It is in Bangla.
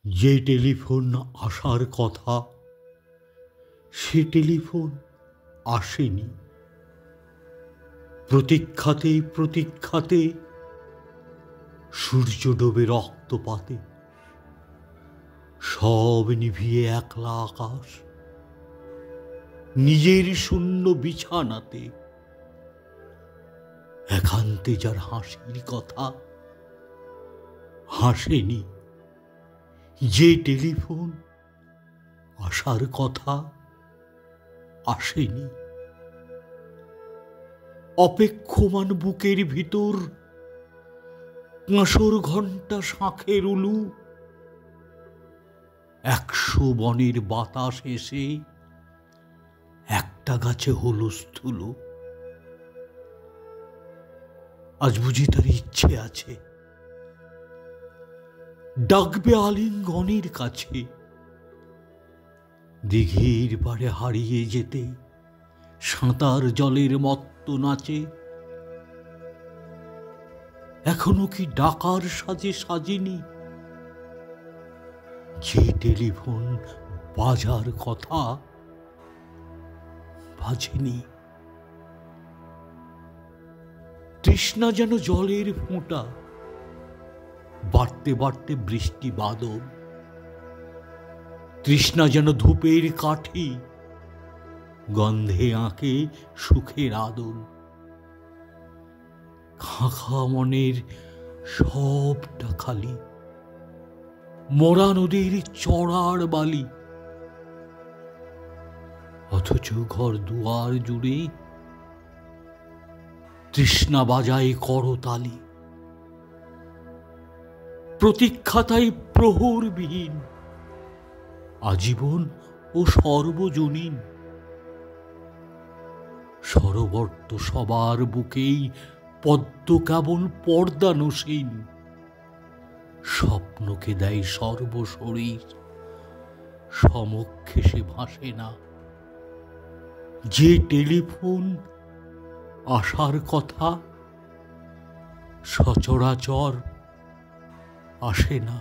যে টেলিফোন আসার কথা সে টেলিফোন আসেনি। প্রতীক্ষাতে প্রতীক্ষাতে সূর্য ডোবে রক্তপাতে, সব নিভিয়ে একলা আকাশ। নিজের শূন্য বিছানাতে একান্তে যার হাসির কথা হাসেনি। যে টেলিফোন আসার কথা আসেনি। অপেক্ষমান বুকের ভিতর কাঁসর ঘণ্টা শাঁখের উলু, 100 বনের বাতাস এসে একটা গাছে হলো স্থূল। আজ বুঝি তার ইচ্ছে আছে, ডাকবে আলিঙ্গনের কাছে। দিঘির পাড়ে হারিয়ে যেতে সাঁতার জলের মত্ত নাচে। এখনো কি ডাকার সাজে সাজেনি? যে টেলিফোন বাজার কথা বাজেনি। তৃষ্ণা যেন জলের ফোঁটা, বাড়তে বাড়তে বৃষ্টি বাদল। তৃষ্ণা যেন ধূপের কাঠি, গন্ধে আঁকে সুখের আদল। খাঁখা মনের সবটা খালি, মরা নদীর চড়ার বালি। অথচ ঘর দুয়ার জুড়ে তৃষ্ণা বাজায় করতালি। প্রতীক্ষা তাই প্রহরবিহীন, আজীবন ও সর্বজনীন। সরবর্ত সবার বুকেই পদ্ম কেবল পর্দানসীন। স্বপ্নকে দেয় সর্বশরীর, সমক্ষে সে ভাসে না। যে টেলিফোন আসার কথা সচরাচর আসে না।